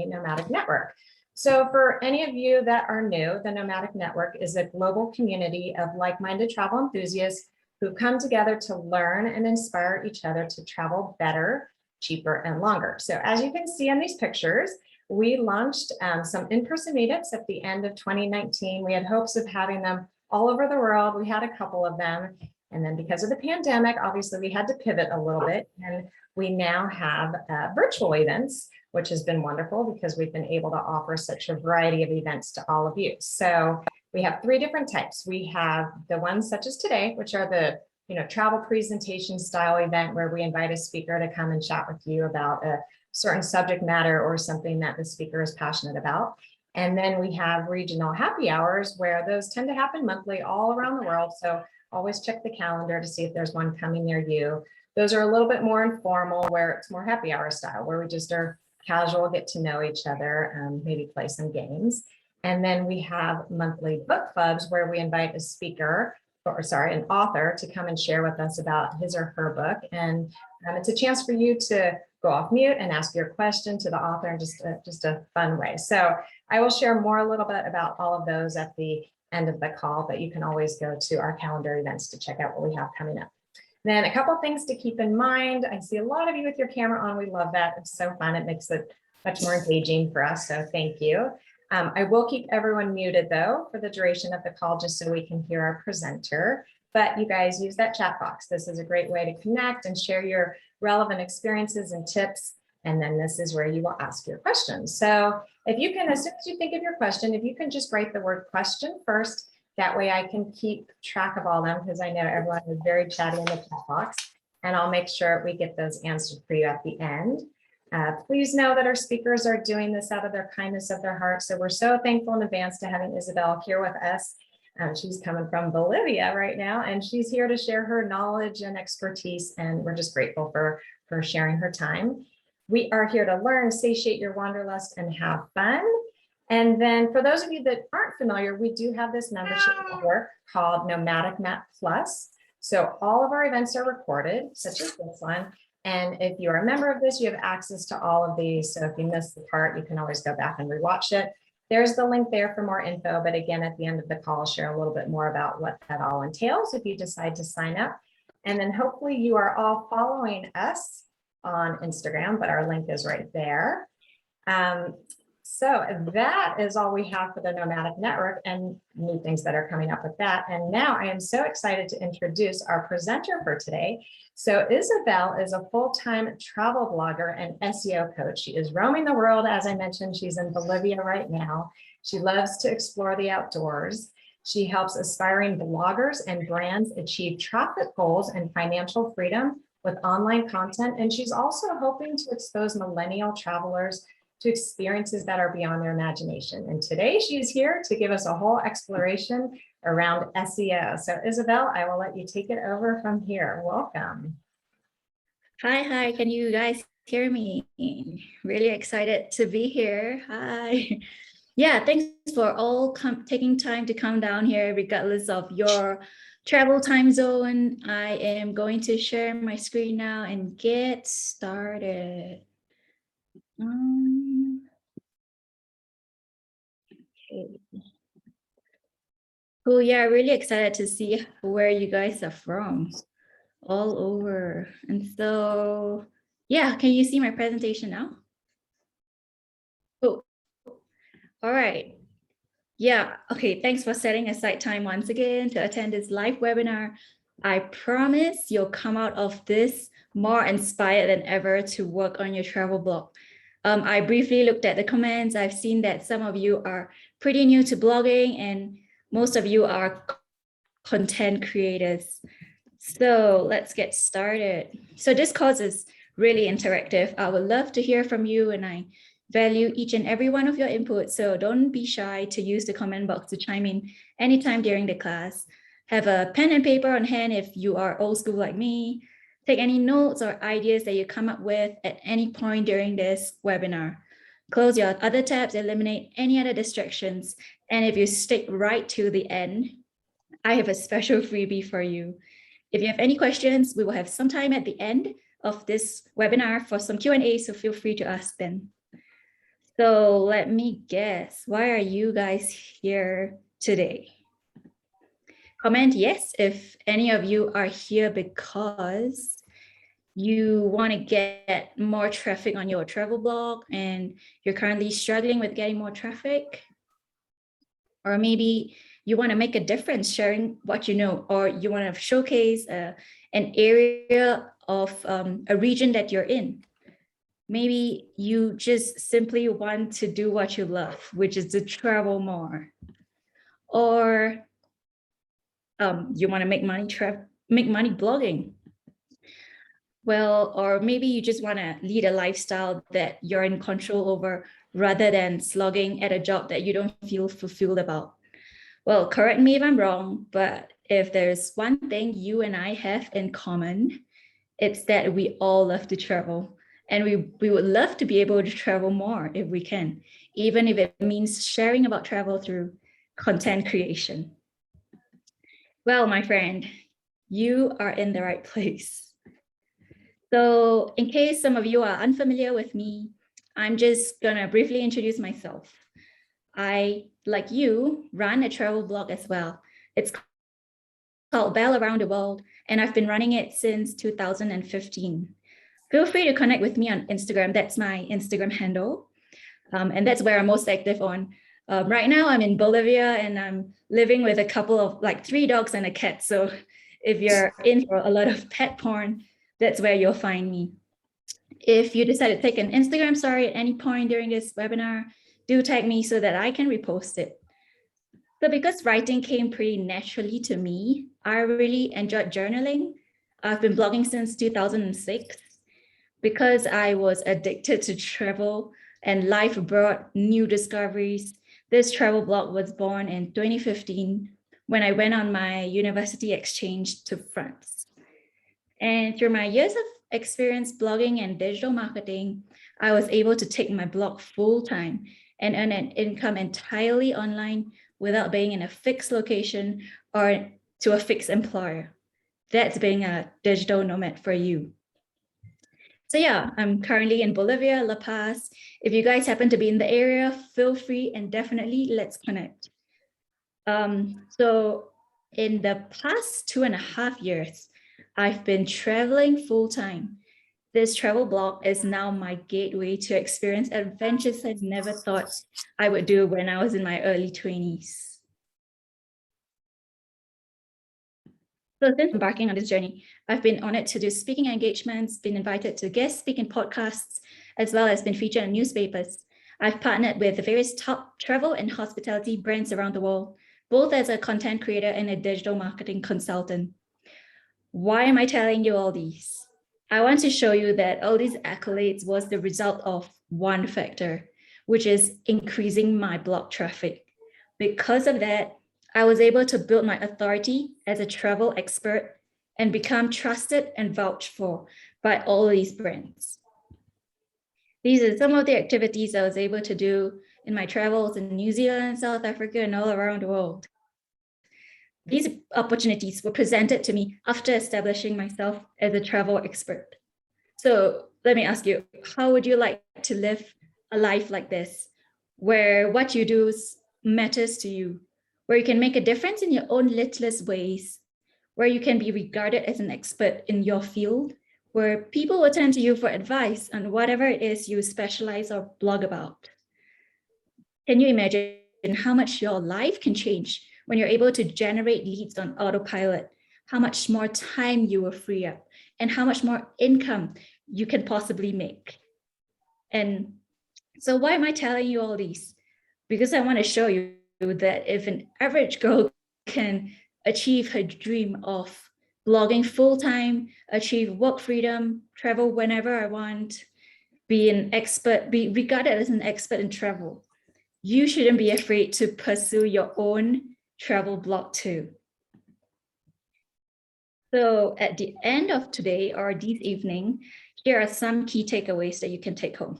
Nomadic Network. So for any of you that are new, the Nomadic Network is a global community of like-minded travel enthusiasts who come together to learn and inspire each other to travel better, cheaper, and longer. So as you can see in these pictures, we launched some in-person meetups at the end of 2019. We had hopes of having them all over the world. We had a couple of them. And then because of the pandemic, obviously we had to pivot a little bit. And we now have virtual events, which has been wonderful because we've been able to offer such a variety of events to all of you. So we have three different types. We have the ones such as today, which are the travel presentation style event where we invite a speaker to come and chat with you about a certain subject matter or something that the speaker is passionate about. And then we have regional happy hours where those tend to happen monthly all around the world. So always check the calendar to see if there's one coming near you. Those are a little bit more informal, where it's more happy hour style, where we just are casual, get to know each other, maybe play some games. And then we have monthly book clubs where we invite a speaker, an author, to come and share with us about his or her book. And it's a chance for you to go off mute and ask your question to the author in just a fun way. So I will share more a little bit about all of those at the end of the call, but you can always go to our calendar events to check out what we have coming up. Then a couple things to keep in mind. I see a lot of you with your camera on. We love that. It's so fun. It makes it much more engaging for us. So thank you. I will keep everyone muted though for the duration of the call, just so we can hear our presenter. But you guys use that chat box. This is a great way to connect and share your relevant experiences and tips. And then this is where you will ask your questions. So if you can, as soon as you think of your question, if you can just write the word question first, that way I can keep track of all them, because I know everyone is very chatty in the chat box, and I'll make sure we get those answered for you at the end. Please know that our speakers are doing this out of their kindness of their heart. So we're so thankful in advance to having Isabel here with us. She's coming from Bolivia right now, and she's here to share her knowledge and expertise, and we're just grateful for sharing her time. We are here to learn, satiate your wanderlust, and have fun. And then for those of you that aren't familiar, we do have this membership network called Nomadic Map Plus. So all of our events are recorded, such as this one. And if you're a member of this, you have access to all of these. So if you missed the part, you can always go back and rewatch it. There's the link there for more info. But again, at the end of the call, I'll share a little bit more about what that all entails if you decide to sign up. And then hopefully you are all following us on Instagram, but our link is right there. So that is all we have for the Nomadic Network and new things that are coming up with that. And now I am so excited to introduce our presenter for today. So Isabel is a full-time travel blogger and SEO coach. She is roaming the world. As I mentioned, she's in Bolivia right now. She loves to explore the outdoors. She helps aspiring bloggers and brands achieve traffic goals and financial freedom with online content. And she's also hoping to expose millennial travelers to experiences that are beyond their imagination. And today she's here to give us a whole exploration around SEO. So Isabel, I will let you take it over from here. Welcome. Hi, can you guys hear me? Really excited to be here. Hi. Yeah, thanks for all taking time to come down here regardless of your travel time zone. I am going to share my screen now and get started. Okay. Oh yeah, really excited to see where you guys are from, all over. And so, yeah, can you see my presentation now? Oh, all right. Yeah, okay, thanks for setting aside time once again to attend this live webinar. I promise you'll come out of this more inspired than ever to work on your travel blog. I briefly looked at the comments. I've seen that some of you are pretty new to blogging and most of you are content creators. So let's get started. So this course is really interactive. I would love to hear from you, and I value each and every one of your input. So don't be shy to use the comment box to chime in anytime during the class. Have a pen and paper on hand if you are old school like me. Take any notes or ideas that you come up with at any point during this webinar. Close your other tabs, eliminate any other distractions. And if you stick right to the end, I have a special freebie for you. If you have any questions, we will have some time at the end of this webinar for some Q&A, so feel free to ask them. So let me guess, why are you guys here today? Comment yes if any of you are here because you want to get more traffic on your travel blog and you're currently struggling with getting more traffic. Or maybe you want to make a difference sharing what you know, or you want to showcase an area of a region that you're in. Maybe you just simply want to do what you love, which is to travel more. Or you want to make money blogging. Well, or maybe you just want to lead a lifestyle that you're in control over rather than slogging at a job that you don't feel fulfilled about. Well, correct me if I'm wrong, but if there's one thing you and I have in common, it's that we all love to travel. And we would love to be able to travel more if we can, even if it means sharing about travel through content creation. Well, my friend, you are in the right place. So in case some of you are unfamiliar with me, I'm just gonna briefly introduce myself. I, like you, run a travel blog as well. It's called Bell Around the World, and I've been running it since 2015. Feel free to connect with me on Instagram. That's my Instagram handle. And that's where I'm most active on. Right now, I'm in Bolivia and I'm living with a couple of 3 dogs and a cat. So if you're in for a lot of pet porn, that's where you'll find me. If you decide to take an Instagram story at any point during this webinar, do tag me so that I can repost it. So because writing came pretty naturally to me, I really enjoyed journaling. I've been blogging since 2006 because I was addicted to travel and life brought new discoveries. This travel blog was born in 2015 when I went on my university exchange to France. And through my years of experience blogging and digital marketing, I was able to take my blog full time and earn an income entirely online without being in a fixed location or to a fixed employer. That's being a digital nomad for you. So yeah, I'm currently in Bolivia, La Paz. If you guys happen to be in the area, feel free and definitely let's connect. So in the past 2.5 years, I've been traveling full time. This travel blog is now my gateway to experience adventures I never thought I would do when I was in my early 20s. So since embarking on this journey, I've been honored to do speaking engagements, been invited to guest speak in podcasts, as well as been featured in newspapers. I've partnered with various top travel and hospitality brands around the world, both as a content creator and a digital marketing consultant. Why am I telling you all these? I want to show you that all these accolades was the result of one factor, which is increasing my blog traffic. Because of that, I was able to build my authority as a travel expert and become trusted and vouched for by all these brands. These are some of the activities I was able to do in my travels in New Zealand, South Africa, and all around the world. These opportunities were presented to me after establishing myself as a travel expert. So let me ask you, how would you like to live a life like this, where what you do matters to you, where you can make a difference in your own littlest ways, where you can be regarded as an expert in your field, where people will turn to you for advice on whatever it is you specialize or blog about? Can you imagine how much your life can change when you're able to generate leads on autopilot, how much more time you will free up, and how much more income you can possibly make? And so why am I telling you all these? Because I want to show you that if an average girl can achieve her dream of blogging full-time, achieve work freedom, travel whenever I want, be an expert, be regarded as an expert in travel, you shouldn't be afraid to pursue your own travel blog too. So at the end of today or this evening, here are some key takeaways that you can take home.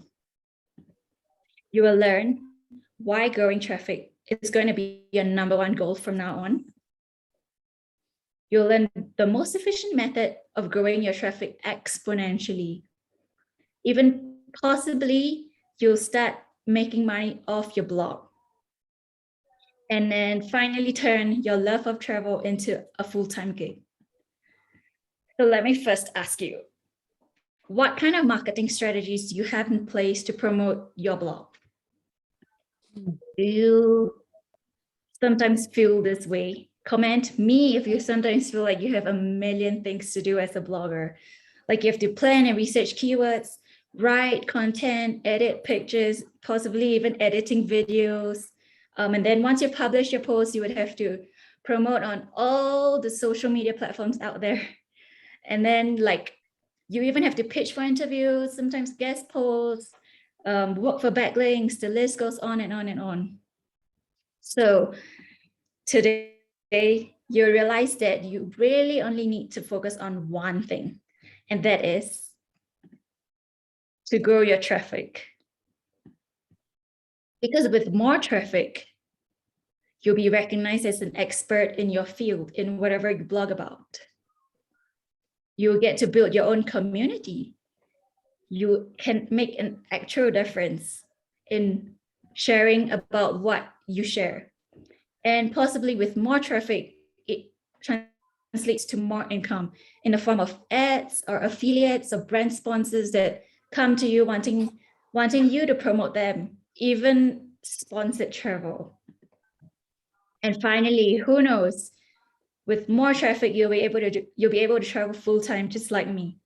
You will learn why growing traffic is going to be your #1 goal from now on. You'll learn the most efficient method of growing your traffic exponentially. Even possibly, you'll start making money off your blog. And then finally turn your love of travel into a full-time gig. So let me first ask you, what kind of marketing strategies do you have in place to promote your blog? Do you sometimes feel this way? Comment me if you sometimes feel like you have a million things to do as a blogger. Like you have to plan and research keywords, write content, edit pictures, possibly even editing videos. And then once you publish your post, you would have to promote on all the social media platforms out there. And then like you even have to pitch for interviews, sometimes guest posts, work for backlinks, the list goes on and on and on. So today, you realize that you really only need to focus on one thing, and that is to grow your traffic. Because with more traffic, you'll be recognized as an expert in your field, in whatever you blog about. You'll get to build your own community. You can make an actual difference in sharing about what you share. And possibly with more traffic, it translates to more income in the form of ads or affiliates or brand sponsors that come to you wanting you to promote them, even sponsored travel. And finally, who knows, with more traffic, you'll be able to travel full-time just like me.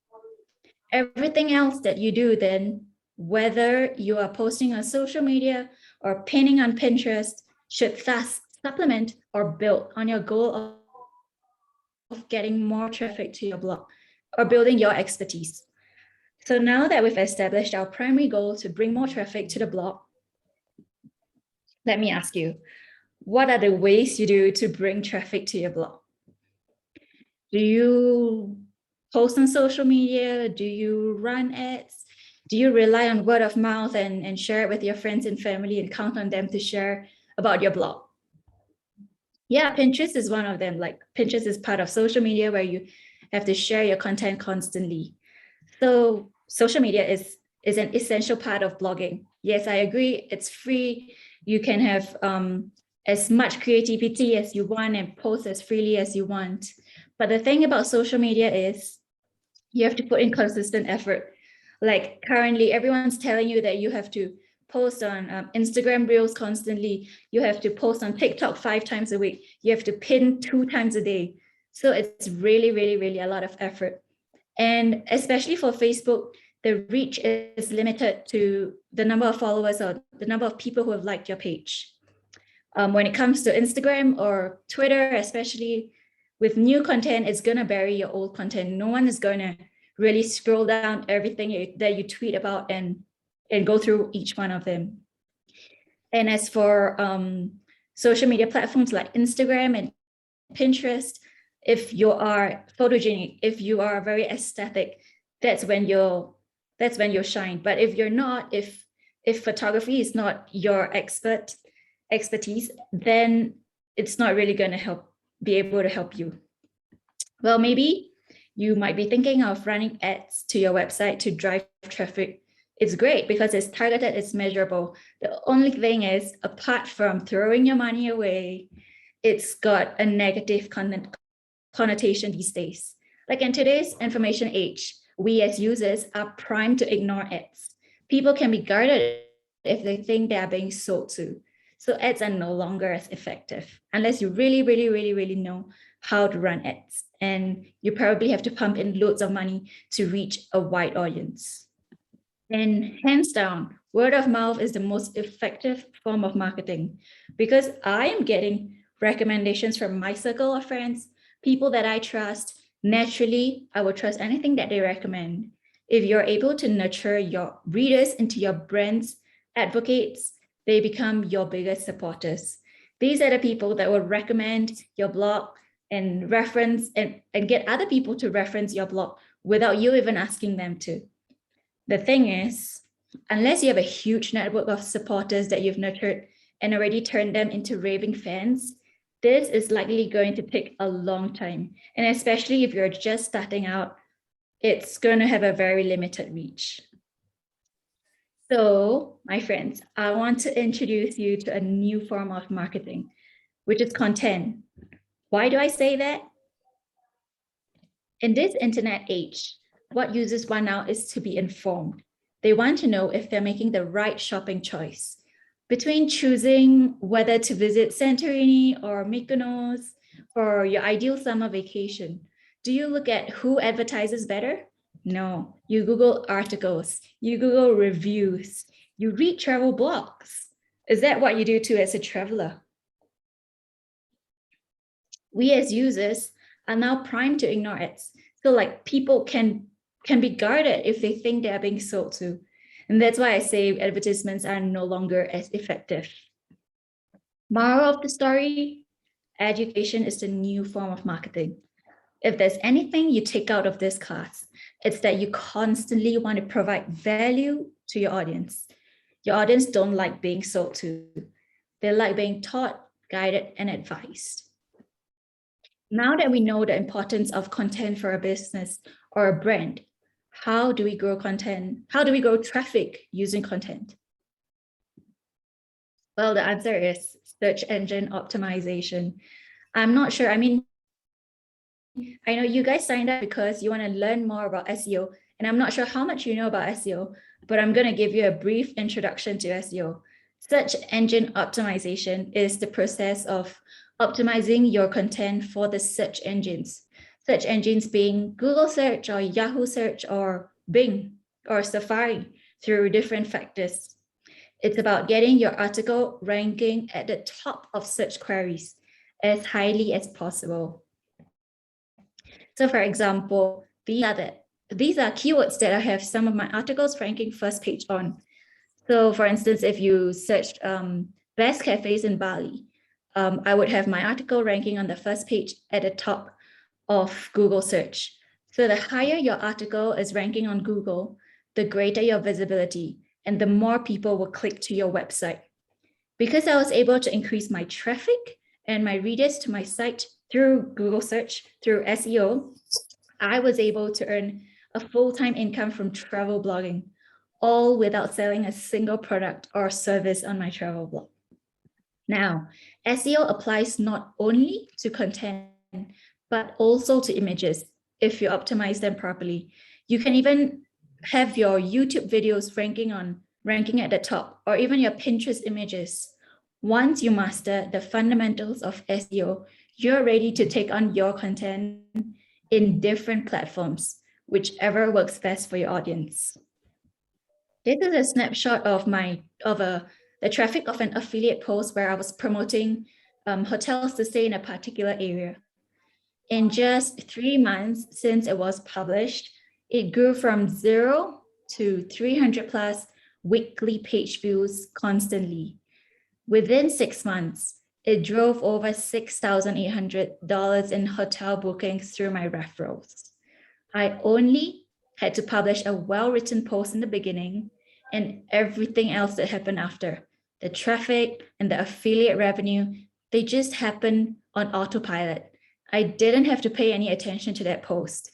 Everything else that you do then, whether you are posting on social media or pinning on Pinterest, should thus supplement or build on your goal of getting more traffic to your blog or building your expertise. So now that we've established our primary goal to bring more traffic to the blog, let me ask you, what are the ways you do to bring traffic to your blog? Do you post on social media? Do you run ads? Do you rely on word of mouth and share it with your friends and family and count on them to share about your blog? Yeah, Pinterest is one of them. Like Pinterest is part of social media where you have to share your content constantly. So social media is an essential part of blogging. Yes, I agree. It's free. You can have as much creativity as you want and post as freely as you want. But the thing about social media is you have to put in consistent effort. Like currently, everyone's telling you that you have to post on Instagram Reels constantly. You have to post on TikTok 5 times a week. You have to pin 2 times a day. So it's really, really, really a lot of effort. And especially for Facebook, the reach is limited to the number of followers or the number of people who have liked your page. When it comes to Instagram or Twitter, especially with new content, it's going to bury your old content. No one is going to really scroll down everything that you tweet about and go through each one of them. And as for social media platforms like Instagram and Pinterest, if you are photogenic, if you are very aesthetic, that's when you'll shine. But if you're not, if photography is not your expertise, then it's not really going to be able to help you. Well, maybe you might be thinking of running ads to your website to drive traffic. It's great because it's targeted, it's measurable. The only thing is, apart from throwing your money away, it's got a negative connotation these days. Like in today's information age, we as users are primed to ignore ads. People can be guarded if they think they are being sold to. So ads are no longer as effective unless you really, really, really, really know how to run ads. And you probably have to pump in loads of money to reach a wide audience. And hands down, word of mouth is the most effective form of marketing because I am getting recommendations from my circle of friends, people that I trust. Naturally, I will trust anything that they recommend. If you're able to nurture your readers into your brand's advocates, they become your biggest supporters. These are the people that will recommend your blog and reference and get other people to reference your blog without you even asking them to. The thing is, unless you have a huge network of supporters that you've nurtured and already turned them into raving fans, this is likely going to take a long time. And especially if you're just starting out, it's going to have a very limited reach. So, my friends, I want to introduce you to a new form of marketing, which is content. Why do I say that? In this internet age, what users want now is to be informed. They want to know if they're making the right shopping choice. Between choosing whether to visit Santorini or Mykonos for your ideal summer vacation, do you look at who advertises better? No, you Google articles, you Google reviews, you read travel blogs. Is that what you do too as a traveler? We as users are now primed to ignore ads. So like people can be guarded if they think they are being sold to. And that's why I say advertisements are no longer as effective. Moral of the story, education is the new form of marketing. If there's anything you take out of this class, it's that you constantly want to provide value to your audience. Your audience don't like being sold to. They like being taught, guided, and advised. Now that we know the importance of content for a business or a brand, how do we grow content? How do we grow traffic using content? Well, the answer is search engine optimization. I'm not sure. I mean, I know you guys signed up because you want to learn more about SEO, and I'm not sure how much you know about SEO, but I'm going to give you a brief introduction to SEO. Search engine optimization is the process of optimizing your content for the search engines. Search engines being Google search or Yahoo search or Bing or Safari through different factors. It's about getting your article ranking at the top of search queries as highly as possible. So for example, these are keywords that I have some of my articles ranking first page on. So for instance, if you searched best cafes in Bali, I would have my article ranking on the first page at the top of Google search. So the higher your article is ranking on Google, the greater your visibility and the more people will click to your website. Because I was able to increase my traffic and my readers to my site through Google search, through SEO, I was able to earn a full-time income from travel blogging, all without selling a single product or service on my travel blog. Now, SEO applies not only to content, but also to images if you optimize them properly. You can even have your YouTube videos ranking at the top, or even your Pinterest images. Once you master the fundamentals of SEO, you're ready to take on your content in different platforms, whichever works best for your audience. This is a snapshot of the traffic of an affiliate post where I was promoting hotels to stay in a particular area. In just 3 months since it was published, it grew from 0 to 300 plus weekly page views constantly. Within 6 months, it drove over $6,800 in hotel bookings through my referrals. I only had to publish a well-written post in the beginning, and everything else that happened after, the traffic and the affiliate revenue, they just happened on autopilot. I didn't have to pay any attention to that post.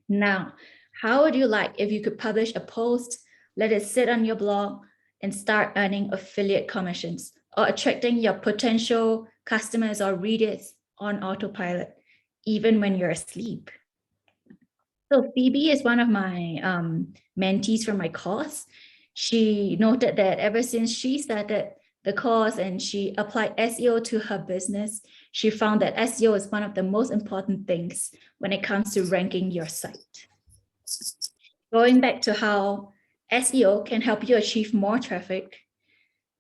Now, how would you like if you could publish a post, let it sit on your blog, and start earning affiliate commissions or attracting your potential customers or readers on autopilot, even when you're asleep? So Phoebe is one of my mentees from my course. She noted that ever since she started the course and she applied SEO to her business, she found that SEO is one of the most important things when it comes to ranking your site. Going back to how SEO can help you achieve more traffic,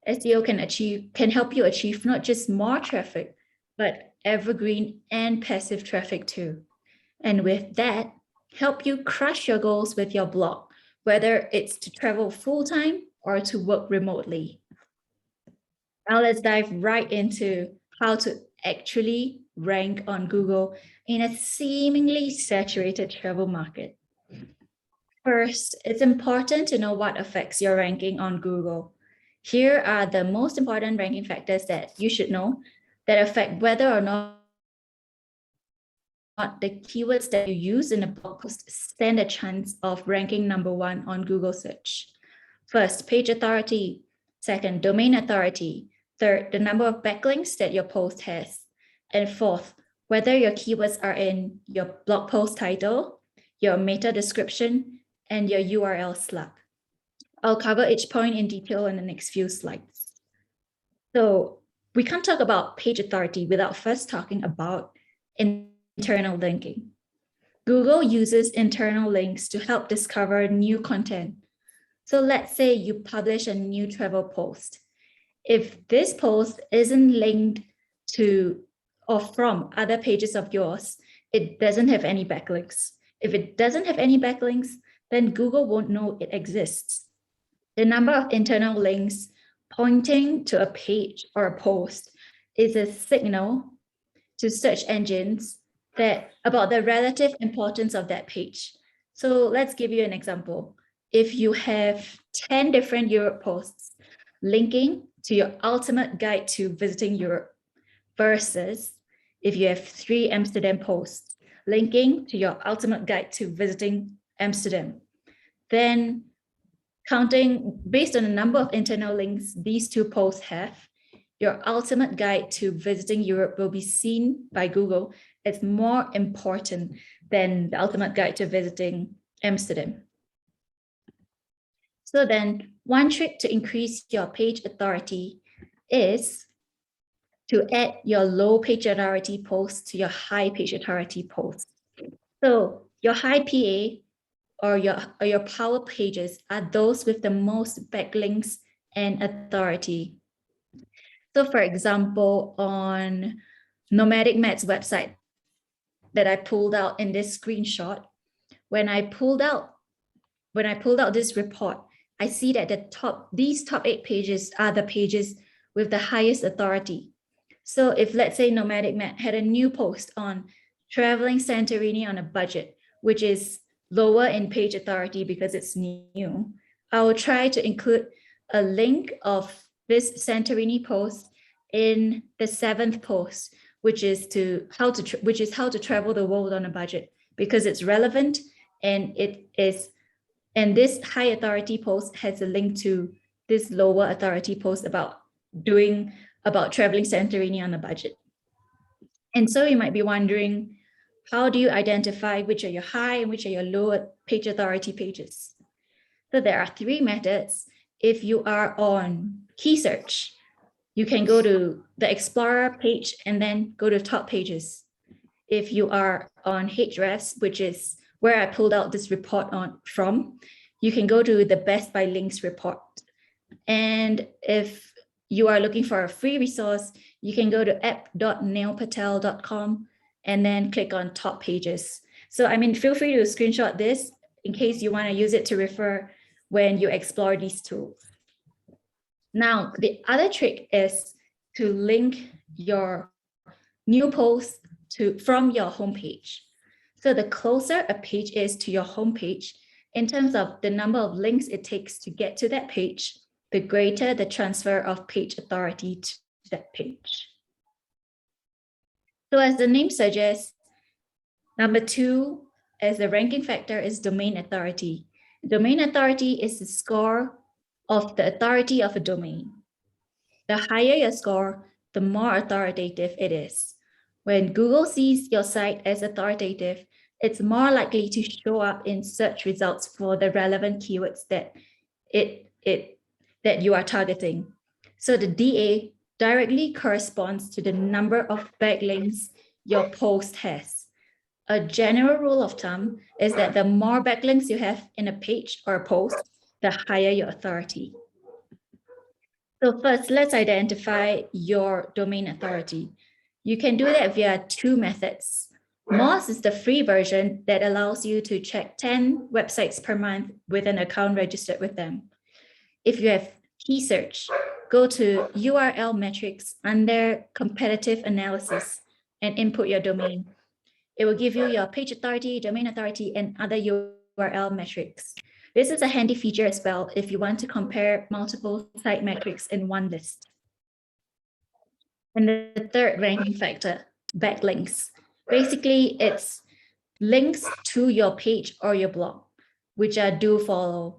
SEO can help you achieve not just more traffic, but evergreen and passive traffic too. And with that, help you crush your goals with your blog, whether it's to travel full-time or to work remotely. Now let's dive right into how to actually rank on Google in a seemingly saturated travel market. First, it's important to know what affects your ranking on Google. Here are the most important ranking factors that you should know that affect whether or not the keywords that you use in a blog post stand a chance of ranking number 1 on Google search. First, page authority. Second, domain authority. Third, the number of backlinks that your post has. And fourth, whether your keywords are in your blog post title, your meta description, and your URL slug. I'll cover each point in detail in the next few slides. So we can't talk about page authority without first talking about internal linking. Google uses internal links to help discover new content. So let's say you publish a new travel post. If this post isn't linked to or from other pages of yours, it doesn't have any backlinks. If it doesn't have any backlinks, then Google won't know it exists. The number of internal links pointing to a page or a post is a signal to search engines that about the relative importance of that page. So let's give you an example. If you have 10 different Europe posts linking to your ultimate guide to visiting Europe versus if you have 3 Amsterdam posts linking to your ultimate guide to visiting Amsterdam, then counting based on the number of internal links these 2 posts have, your ultimate guide to visiting Europe will be seen by Google as more important than the ultimate guide to visiting Amsterdam. So then one trick to increase your page authority is to add your low page authority posts to your high page authority posts. So your high PA or your power pages are those with the most backlinks and authority. So for example, on Nomadic Matt's website that I pulled out in this screenshot, when I pulled out this report, I see that these top 8 pages are the pages with the highest authority. So if let's say Nomadic Matt had a new post on traveling Santorini on a budget, which is lower in page authority because it's new, I will try to include a link of this Santorini post in the 7th post, which is how to travel the world on a budget, because it's relevant and this high authority post has a link to this lower authority post about traveling Santorini on a budget. And so you might be wondering, how do you identify which are your high and which are your low page authority pages? So there are 3 methods. If you are on key search, you can go to the Explorer page and then go to top pages. If you are on Hrefs, which is where I pulled out this report from, you can go to the Best by Links report. And if you are looking for a free resource, you can go to app.neilpatel.com and then click on top pages. So feel free to screenshot this in case you want to use it to refer when you explore these tools. Now, the other trick is to link your new post from your homepage. So the closer a page is to your homepage, in terms of the number of links it takes to get to that page, the greater the transfer of page authority to that page. So as the name suggests, number 2 as the ranking factor is domain authority. Domain authority is the score of the authority of a domain. The higher your score, the more authoritative it is. When Google sees your site as authoritative, it's more likely to show up in search results for the relevant keywords that you are targeting. So the DA directly corresponds to the number of backlinks your post has. A general rule of thumb is that the more backlinks you have in a page or a post, the higher your authority. So first, let's identify your domain authority. You can do that via 2 methods. Moz is the free version that allows you to check 10 websites per month with an account registered with them. If you have key search, go to URL metrics under competitive analysis and input your domain. It will give you your page authority, domain authority, and other URL metrics. This is a handy feature as well if you want to compare multiple site metrics in one list. And the third ranking factor, backlinks. Basically, it's links to your page or your blog, which are do follow.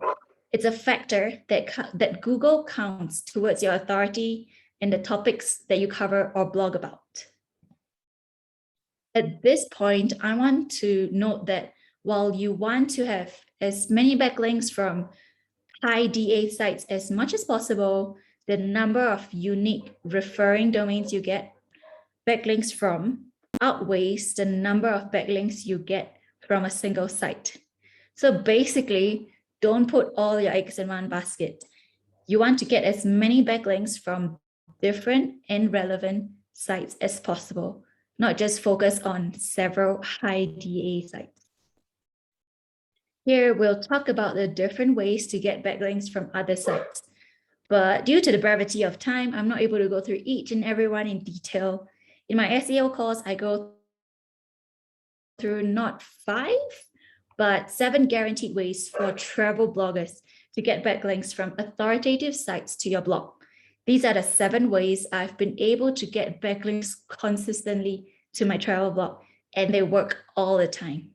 It's a factor that Google counts towards your authority in the topics that you cover or blog about. At this point, I want to note that while you want to have as many backlinks from high DA sites as much as possible, the number of unique referring domains you get backlinks from outweighs the number of backlinks you get from a single site. So basically, don't put all your eggs in one basket. You want to get as many backlinks from different and relevant sites as possible, not just focus on several high DA sites. Here, we'll talk about the different ways to get backlinks from other sites. But due to the brevity of time, I'm not able to go through each and every one in detail. In my SEO course, I go through not 5, but 7 guaranteed ways for travel bloggers to get backlinks from authoritative sites to your blog. These are the 7 ways I've been able to get backlinks consistently to my travel blog, and they work all the time.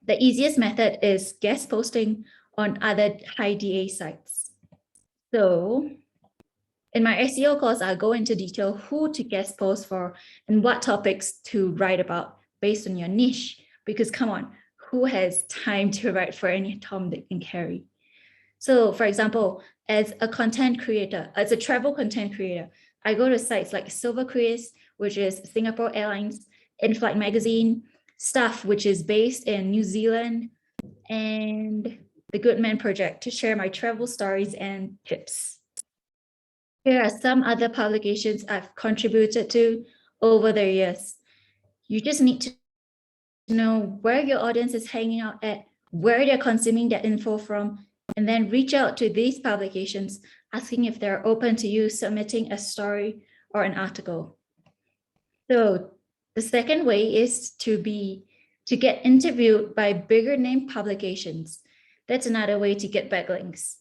The easiest method is guest posting on other high DA sites. So in my SEO course, I'll go into detail who to guest post for and what topics to write about based on your niche, because come on, who has time to write for any Tom, Dick, and Harry? So for example, as a content creator, as a travel content creator, I go to sites like Silver Cruise, which is Singapore Airlines, In-Flight Magazine, Stuff, which is based in New Zealand, and the Good Man Project to share my travel stories and tips. Here are some other publications I've contributed to over the years. You just need to know where your audience is hanging out at, where they're consuming that info from, and then reach out to these publications, asking if they're open to you submitting a story or an article. So the second way is to get interviewed by bigger name publications. That's another way to get backlinks.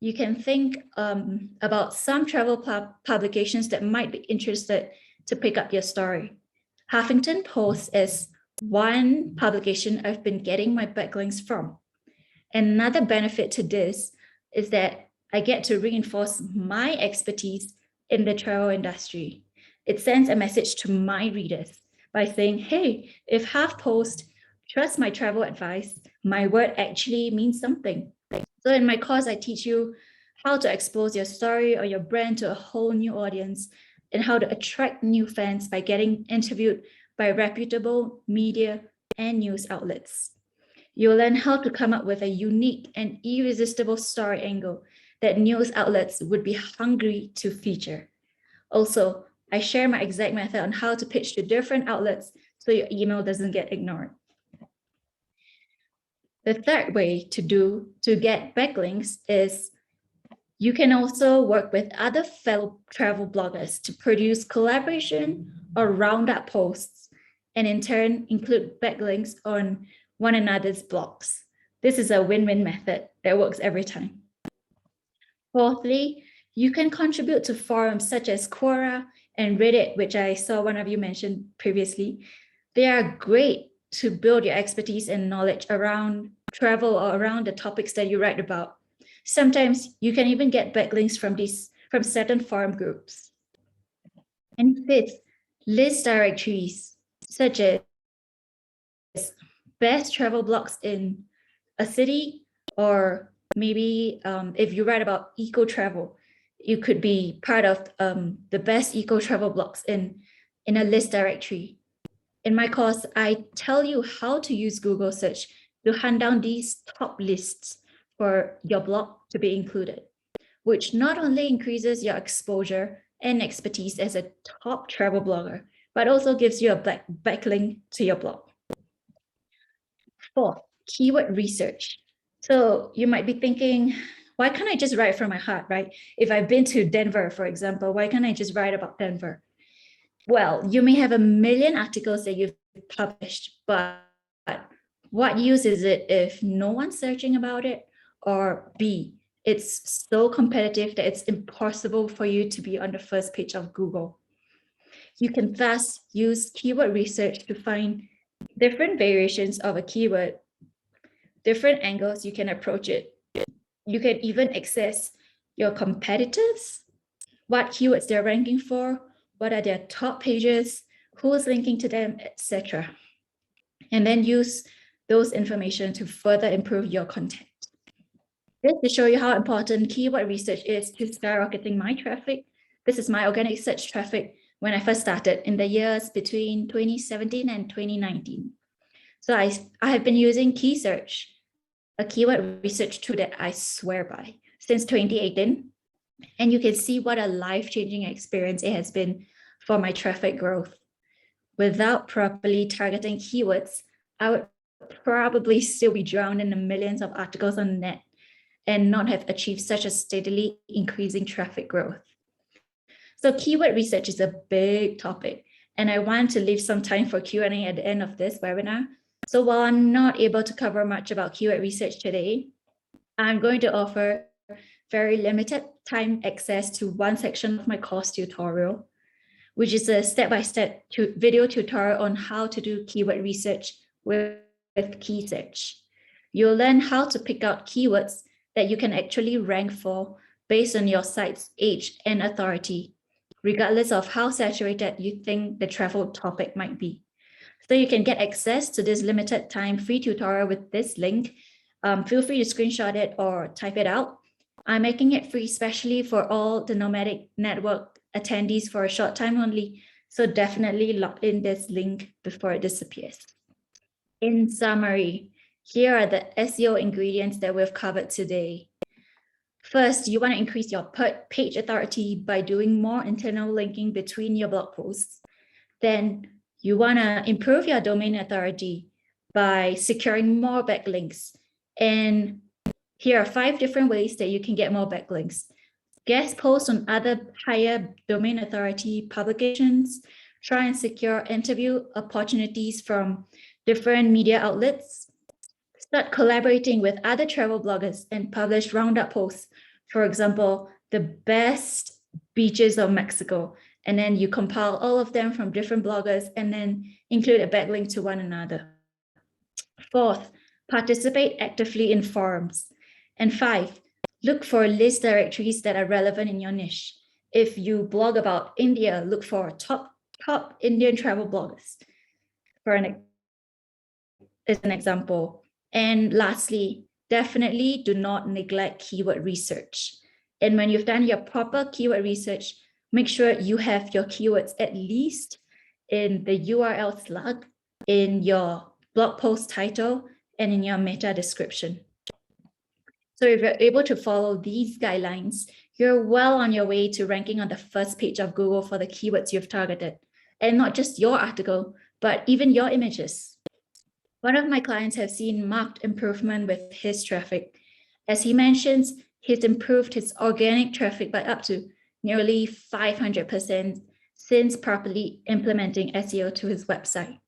You can think about some travel publications that might be interested to pick up your story. Huffington Post is one publication I've been getting my backlinks from. Another benefit to this is that I get to reinforce my expertise in the travel industry. It sends a message to my readers by saying, hey, if HuffPost trusts my travel advice, my word actually means something. So in my course, I teach you how to expose your story or your brand to a whole new audience and how to attract new fans by getting interviewed by reputable media and news outlets. You'll learn how to come up with a unique and irresistible story angle that news outlets would be hungry to feature. Also, I share my exact method on how to pitch to different outlets so your email doesn't get ignored. The third way to get backlinks is you can also work with other fellow travel bloggers to produce collaboration or roundup posts, and in turn include backlinks on one another's blogs. This is a win-win method that works every time. Fourthly, you can contribute to forums such as Quora and Reddit, which I saw one of you mention previously. They are great to build your expertise and knowledge around travel or around the topics that you write about. Sometimes you can even get backlinks from certain forum groups. And fifth, list directories such as best travel blogs in a city, or maybe if you write about eco travel, you could be part of the best eco travel blogs in a list directory. In my course, I tell you how to use Google search to hunt down these top lists for your blog to be included, which not only increases your exposure and expertise as a top travel blogger, but also gives you a backlink to your blog. Fourth, keyword research. So you might be thinking, why can't I just write from my heart, right? If I've been to Denver, for example, why can't I just write about Denver? Well, you may have a million articles that you've published, but what use is it if no one's searching about it? Or B, it's so competitive that it's impossible for you to be on the first page of Google. You can thus use keyword research to find different variations of a keyword, different angles you can approach it. You can even access your competitors, what keywords they're ranking for, what are their top pages, who's linking to them, etc. And then use those information to further improve your content. This to show you how important keyword research is to skyrocketing my traffic. This is my organic search traffic when I first started in the years between 2017 and 2019. So I have been using Key Search, a keyword research tool that I swear by, since 2018. And you can see what a life-changing experience it has been for my traffic growth. Without properly targeting keywords, I would probably still be drowned in the millions of articles on the net and not have achieved such a steadily increasing traffic growth. So keyword research is a big topic, and I want to leave some time for Q&A at the end of this webinar. So while I'm not able to cover much about keyword research today, I'm going to offer very limited time access to one section of my course tutorial, which is a step-by-step video tutorial on how to do keyword research with Key Search. You'll learn how to pick out keywords that you can actually rank for based on your site's age and authority, regardless of how saturated you think the travel topic might be. So you can get access to this limited time free tutorial with this link. Feel free to screenshot it or type it out. I'm making it free, especially for all the Nomadic Network attendees for a short time only. So definitely log in this link before it disappears. In summary, here are the SEO ingredients that we've covered today. First, you want to increase your page authority by doing more internal linking between your blog posts. Then you want to improve your domain authority by securing more backlinks. And here are 5 different ways that you can get more backlinks. Guest post on other higher domain authority publications. Try and secure interview opportunities from different media outlets. Start collaborating with other travel bloggers and publish roundup posts. For example, the best beaches of Mexico. And then you compile all of them from different bloggers and then include a backlink to one another. 4th, participate actively in forums. And 5, look for list directories that are relevant in your niche. If you blog about India, look for top Indian travel bloggers as an example. And lastly, definitely do not neglect keyword research. And when you've done your proper keyword research, make sure you have your keywords at least in the URL slug, in your blog post title, and in your meta description. So if you're able to follow these guidelines, you're well on your way to ranking on the first page of Google for the keywords you've targeted. And not just your article, but even your images. One of my clients has seen marked improvement with his traffic. As he mentions, he's improved his organic traffic by up to nearly 500% since properly implementing SEO to his website.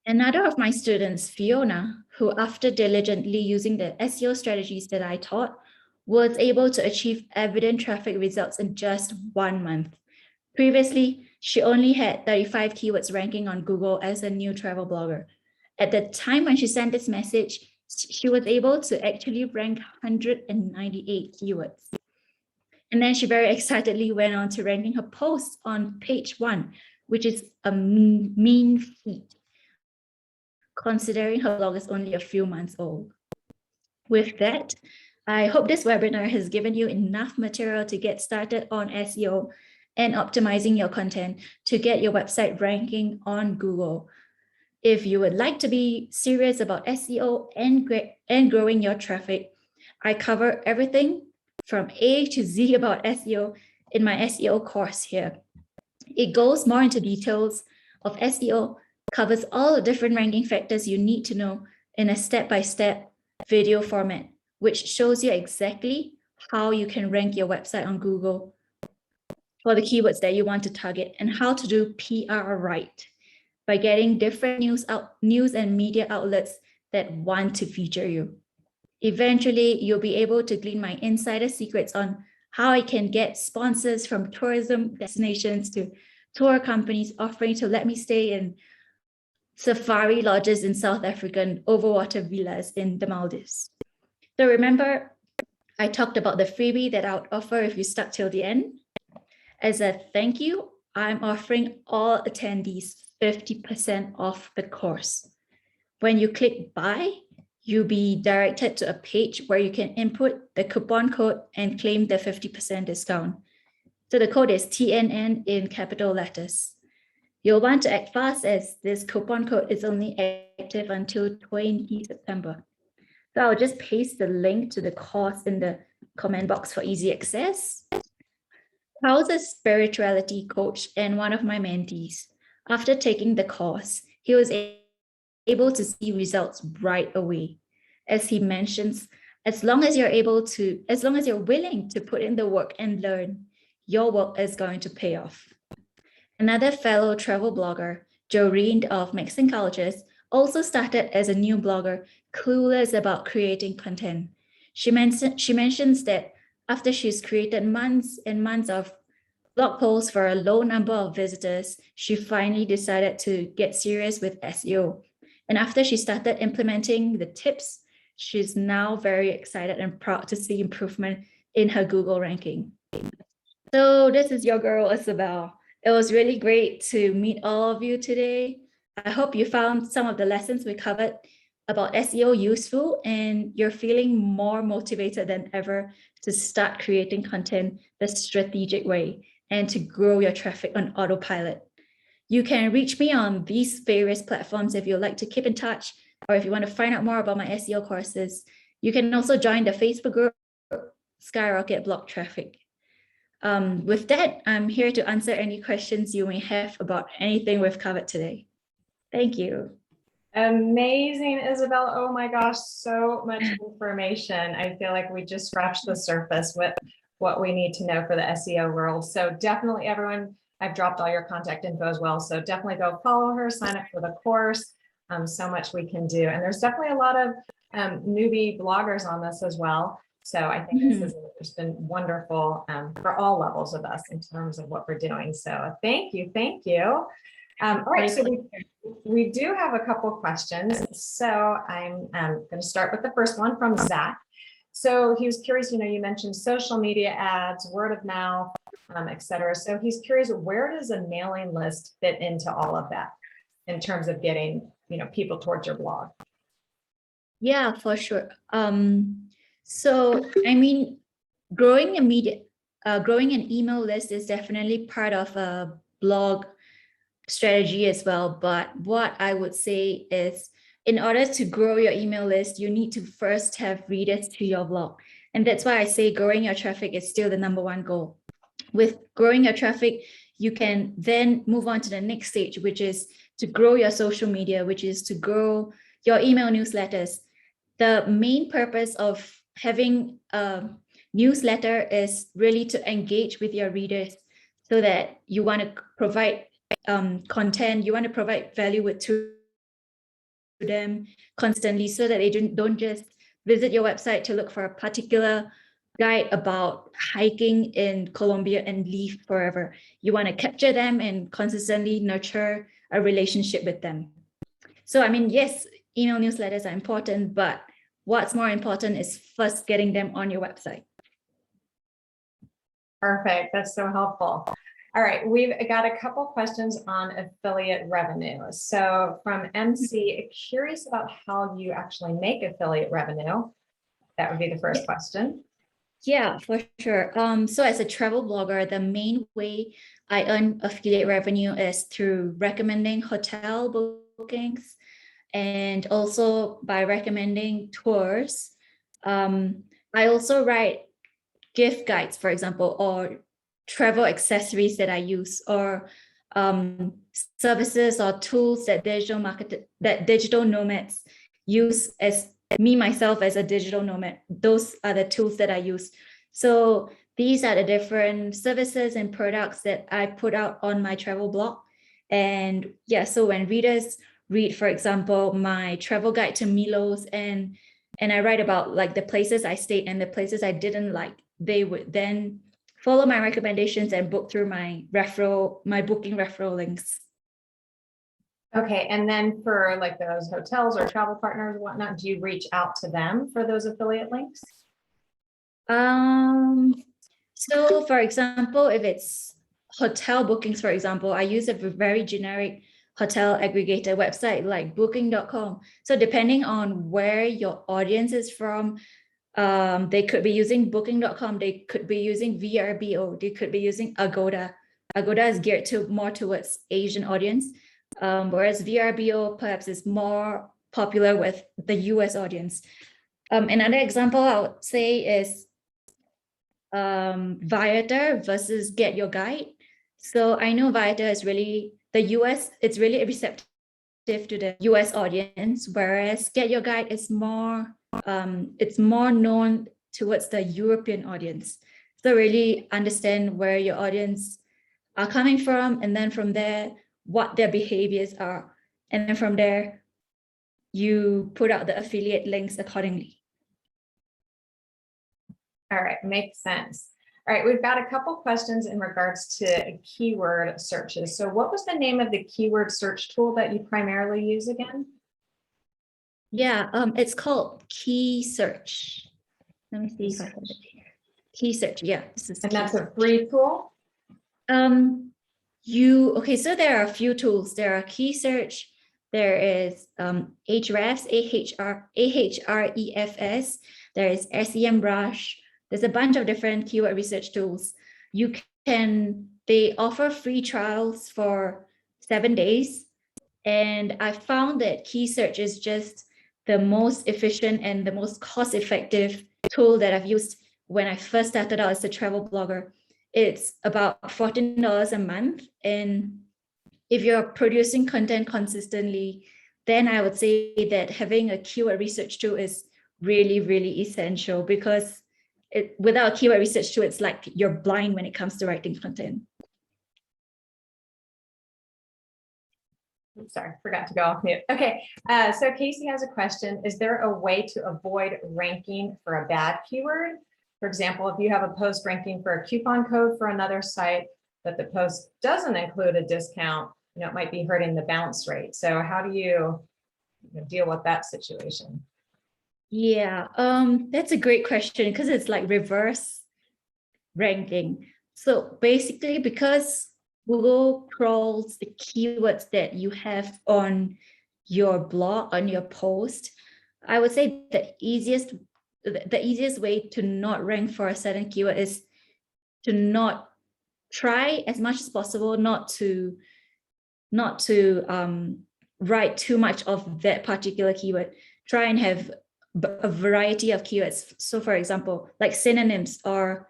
Another of my students, Fiona, who after diligently using the SEO strategies that I taught, was able to achieve evident traffic results in just 1 month. Previously, she only had 35 keywords ranking on Google as a new travel blogger. At the time when she sent this message, she was able to actually rank 198 keywords. And then she very excitedly went on to ranking her posts on page 1, which is a mean feat, considering her blog is only a few months old. With that, I hope this webinar has given you enough material to get started on SEO and optimizing your content to get your website ranking on Google. If you would like to be serious about SEO and growing your traffic, I cover everything from A to Z about SEO in my SEO course here. It goes more into details of SEO, covers all the different ranking factors you need to know in a step-by-step video format, which shows you exactly how you can rank your website on Google for the keywords that you want to target and how to do PR right by getting different news and media outlets that want to feature you. Eventually, you'll be able to glean my insider secrets on how I can get sponsors from tourism destinations to tour companies offering to let me stay in safari lodges in South Africa and overwater villas in the Maldives. So remember, I talked about the freebie that I would offer if you stuck till the end. As a thank you, I'm offering all attendees 50% off the course. When you click buy, you'll be directed to a page where you can input the coupon code and claim the 50% discount. So the code is TNN in capital letters. You'll want to act fast as this coupon code is only active until 20 September. So I'll just paste the link to the course in the comment box for easy access. How's a spirituality coach and one of my mentees. After taking the course, he was able to see results right away. As he mentions, as long as you're willing to put in the work and learn, your work is going to pay off. Another fellow travel blogger, Joreen of Mixing Cultures, also started as a new blogger, clueless about creating content. She mentions that after she's created months and months of blog posts for a low number of visitors, she finally decided to get serious with SEO. And after she started implementing the tips, she's now very excited and proud to see improvement in her Google ranking. So this is your girl, Isabel. It was really great to meet all of you today. I hope you found some of the lessons we covered about SEO useful and you're feeling more motivated than ever to start creating content the strategic way and to grow your traffic on autopilot. You can reach me on these various platforms if you'd like to keep in touch or if you want to find out more about my SEO courses. You can also join the Facebook group Skyrocket Blog Traffic. With that, I'm here to answer any questions you may have about anything we've covered today. Thank you. Amazing, Isabel. Oh my gosh, so much information. I feel like we just scratched the surface with what we need to know for the SEO world. So definitely everyone, I've dropped all your contact info as well. So definitely go follow her, sign up for the course. So much we can do. And there's definitely a lot of newbie bloggers on this as well. So I think this has just been wonderful for all levels of us in terms of what we're doing. So thank you. Thank you. All right, so we do have a couple questions. So I'm going to start with the first one from Zach. So he was curious, you mentioned social media ads, word of mouth, et cetera. So he's curious, where does a mailing list fit into all of that in terms of getting, people towards your blog? Yeah, for sure. So, I mean, growing an email list is definitely part of a blog strategy as well. But what I would say is, in order to grow your email list, you need to first have readers to your blog. And that's why I say growing your traffic is still the number one goal. With growing your traffic, you can then move on to the next stage, which is to grow your social media, which is to grow your email newsletters. The main purpose of having a newsletter is really to engage with your readers so that you want to provide content, you want to provide value to them constantly so that they don't just visit your website to look for a particular guide about hiking in Colombia and leave forever. You want to capture them and consistently nurture a relationship with them. So, I mean, yes, email newsletters are important, but what's more important is first getting them on your website. Perfect. That's so helpful. All right. We've got a couple questions on affiliate revenue. So from MC, curious about how you actually make affiliate revenue. That would be the first question. Yeah, for sure. So as a travel blogger, the main way I earn affiliate revenue is through recommending hotel bookings and also by recommending tours. I also write gift guides, for example, or travel accessories that I use, or services or tools that digital nomads use. As me myself as a digital nomad, those are the tools that I use. So these are the different services and products that I put out on my travel blog. And yeah, so when readers read, for example, my travel guide to Milos, and I write about like the places I stayed and the places I didn't like, they would then follow my recommendations and book through my booking referral links. Okay, and then for like those hotels or travel partners and whatnot, do you reach out to them for those affiliate links? So for example, if it's hotel bookings, for example, I use a very generic hotel aggregator website like booking.com. So depending on where your audience is from, they could be using booking.com, they could be using VRBO, they could be using Agoda. Agoda is geared to more towards Asian audience, whereas VRBO perhaps is more popular with the US audience. Another example I would say is Viator versus Get Your Guide. So I know Viator is really the US, it's really receptive to the US audience, whereas Get Your Guide is more, it's more known towards the European audience. So really understand where your audience are coming from, and then from there, what their behaviors are. And then from there, you put out the affiliate links accordingly. All right, makes sense. All right, we've got a couple questions in regards to keyword searches. So what was the name of the keyword search tool that you primarily use again? Yeah, it's called Key Search. Let me see if I have it here. Key Search, yeah. This is and that's a free tool? Okay, so there are a few tools. There are Key Search, there is Ahrefs, Ahrefs, there is SEMrush. There's a bunch of different keyword research tools. They offer free trials for 7 days. And I found that Key Search is just the most efficient and the most cost-effective tool that I've used when I first started out as a travel blogger. It's about $14 a month. And if you're producing content consistently, then I would say that having a keyword research tool is really, really essential, because without a keyword research tool, it's like you're blind when it comes to writing content. Sorry, forgot to go off mute. Okay, so Casey has a question. Is there a way to avoid ranking for a bad keyword? For example, if you have a post ranking for a coupon code for another site, but the post doesn't include a discount, it might be hurting the bounce rate. So how do you deal with that situation? Yeah, that's a great question, because it's like reverse ranking. So basically, because Google crawls the keywords that you have on your blog, on your post, I would say the easiest way to not rank for a certain keyword is to not try as much as possible not to write too much of that particular keyword. Try and have a variety of keywords. So for example, like synonyms or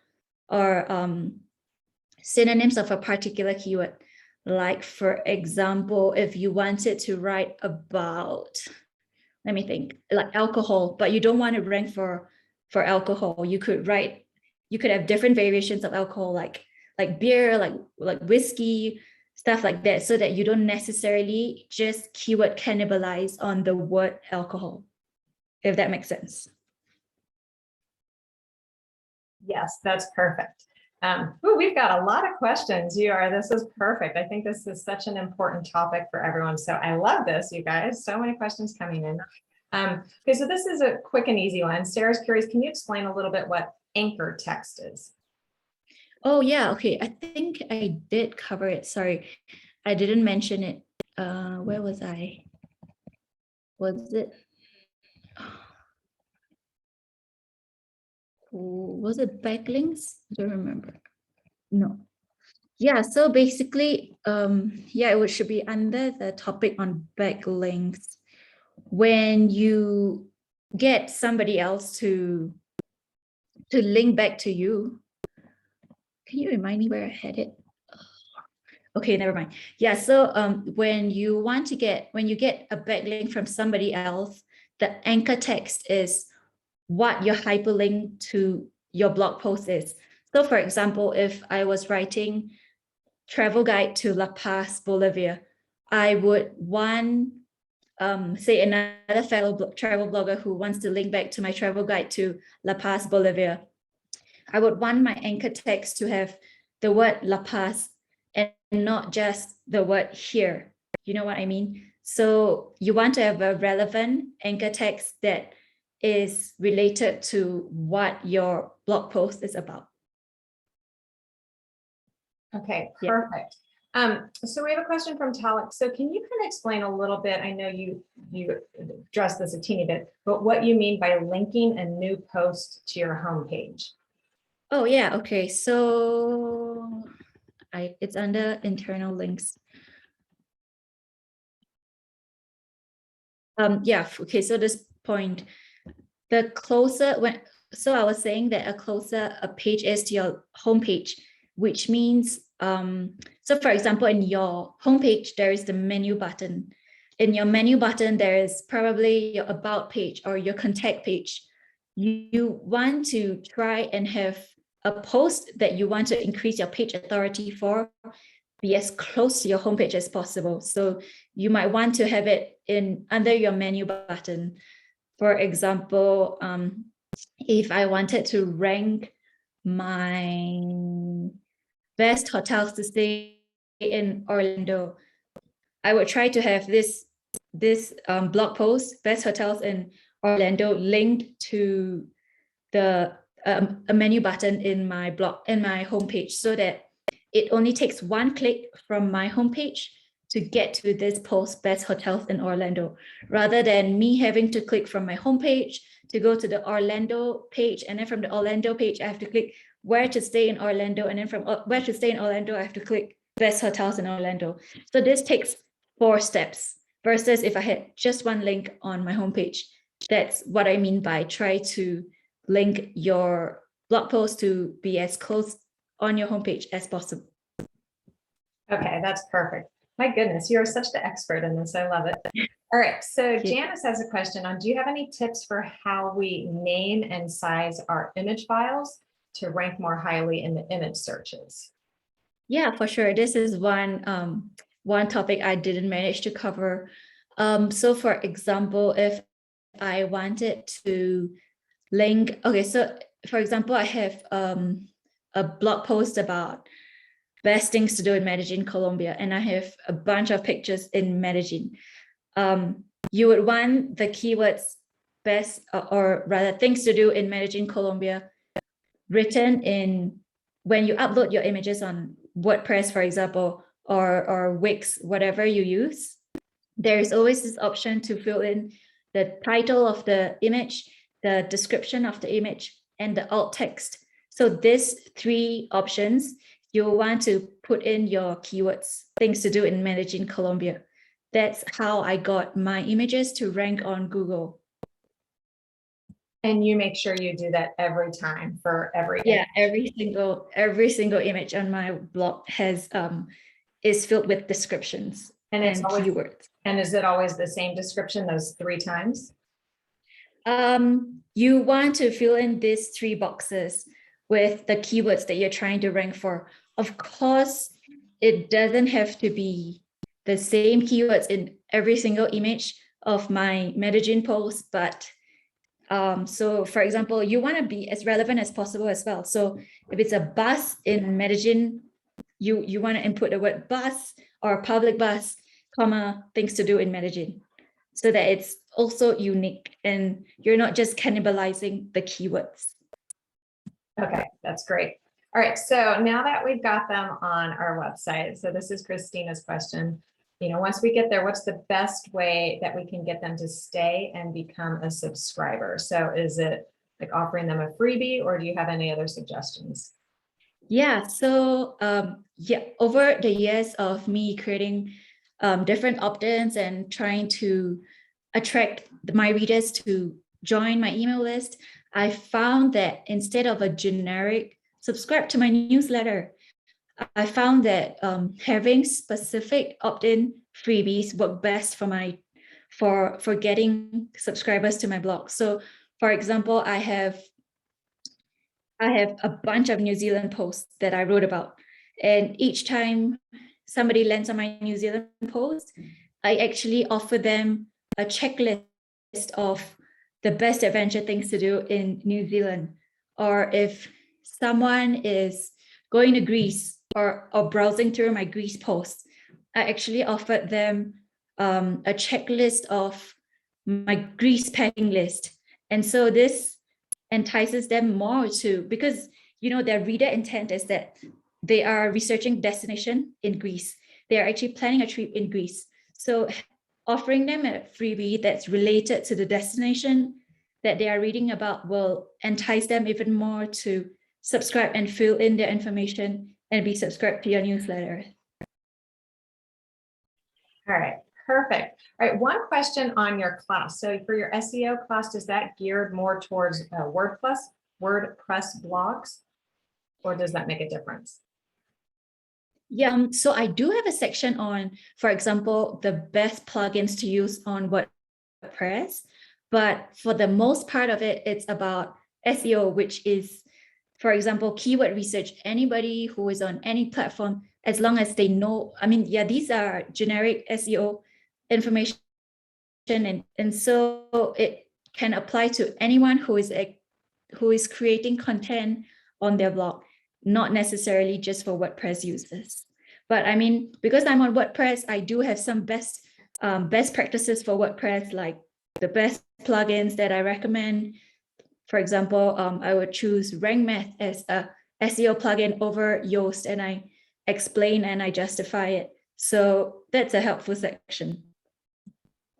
synonyms of a particular keyword. Like for example, if you wanted to write about, let me think, like alcohol, but you don't want to rank for alcohol, you could have different variations of alcohol, like beer, like whiskey, stuff like that, so that you don't necessarily just keyword cannibalize on the word alcohol, if that makes sense. Yes, that's perfect. We've got a lot of questions. This is perfect. I think this is such an important topic for everyone. So I love this, you guys. So many questions coming in. Okay, so this is a quick and easy one. Sarah's curious, can you explain a little bit what anchor text is? Oh yeah, okay. I think I did cover it. Sorry, I didn't mention it. Where was I? Was it? Was it backlinks? I don't remember. No. Yeah, so basically, yeah, it should be under the topic on backlinks. When you get somebody else to link back to you, can you remind me where I had it? Okay, never mind. Yeah, so when you get a backlink from somebody else, the anchor text is what your hyperlink to your blog post is. So for example, if I was writing travel guide to La Paz, Bolivia, I would want, say another fellow travel blogger who wants to link back to my travel guide to La Paz, Bolivia. I would want my anchor text to have the word La Paz and not just the word here. You know what I mean? So you want to have a relevant anchor text that is related to what your blog post is about. Okay, Yeah. perfect. So we have a question from Talek. So can you kind of explain a little bit, I know you addressed this a teeny bit, but what you mean by linking a new post to your homepage? Oh yeah, okay. So it's under internal links. Yeah, okay, so this point, the closer so I was saying that a closer a page is to your homepage, which means so for example, in your homepage, there is the menu button. In your menu button, there is probably your about page or your contact page. You want to try and have a post that you want to increase your page authority for be as close to your homepage as possible. So you might want to have it in under your menu button. For example, if I wanted to rank my best hotels to stay in Orlando, I would try to have this blog post, best hotels in Orlando, linked to the a menu button in my blog, in my homepage, so that it only takes one click from my homepage to get to this post, best hotels in Orlando, rather than me having to click from my homepage to go to the Orlando page, and then from the Orlando page I have to click where to stay in Orlando, and then from where to stay in Orlando I have to click best hotels in Orlando. So this takes 4 steps versus if I had just one link on my homepage. That's what I mean by try to link your blog post to be as close on your homepage as possible. Okay, that's perfect. My goodness, you're such the expert in this. I love it. All right, so Janice has a question on, do you have any tips for how we name and size our image files to rank more highly in the image searches? Yeah, for sure. This is one topic I didn't manage to cover. So for example, if I wanted to link, okay, so for example, I have a blog post about best things to do in Medellin, Colombia, and I have a bunch of pictures in Medellin. You would want the keywords best, or rather things to do in Medellin, Colombia, written in, when you upload your images on WordPress, for example, or Wix, whatever you use, there is always this option to fill in the title of the image, the description of the image, and the alt text. So these 3 options, you'll want to put in your keywords, things to do in Medellin, Colombia. That's how I got my images to rank on Google. And you make sure you do that every time for every Yeah, image. every single image on my blog has is filled with descriptions and it's always, keywords. And is it always the same description those 3 times? You want to fill in these 3 boxes with the keywords that you're trying to rank for. Of course, it doesn't have to be the same keywords in every single image of my Medellin post, but so for example, you want to be as relevant as possible as well. So if it's a bus in Medellin, you want to input the word bus or public bus, comma, things to do in Medellin, so that it's also unique and you're not just cannibalizing the keywords. Okay, that's great. All right, so now that we've got them on our website, so this is Christina's question. You know, once we get there, what's the best way that we can get them to stay and become a subscriber? So is it like offering them a freebie, or do you have any other suggestions? Yeah, so yeah, over the years of me creating different opt-ins and trying to attract my readers to join my email list, I found that instead of a generic subscribe to my newsletter, I found that having specific opt-in freebies work best for getting subscribers to my blog. So for example, I have a bunch of New Zealand posts that I wrote about, and each time somebody lands on my New Zealand post, I actually offer them a checklist of the best adventure things to do in New Zealand. Or if someone is going to Greece or browsing through my Greece posts, I actually offered them a checklist of my Greece packing list. And so this entices them more to, because, their reader intent is that they are researching destination in Greece. They are actually planning a trip in Greece. So offering them a freebie that's related to the destination that they are reading about will entice them even more to subscribe and fill in their information and be subscribed to your newsletter. All right, perfect. All right, one question on your class. So for your SEO class, is that geared more towards WordPress blogs, or does that make a difference? Yeah, so I do have a section on, for example, the best plugins to use on WordPress, but for the most part of it, it's about SEO, which is, for example, keyword research. Anybody who is on any platform, as long as they know, these are generic SEO information, and so it can apply to anyone who is creating content on their blog, not necessarily just for WordPress users. But because I'm on WordPress, I do have some best practices for WordPress, like the best plugins that I recommend. For example, I would choose Rank Math as a SEO plugin over Yoast, and I explain and I justify it. So that's a helpful section.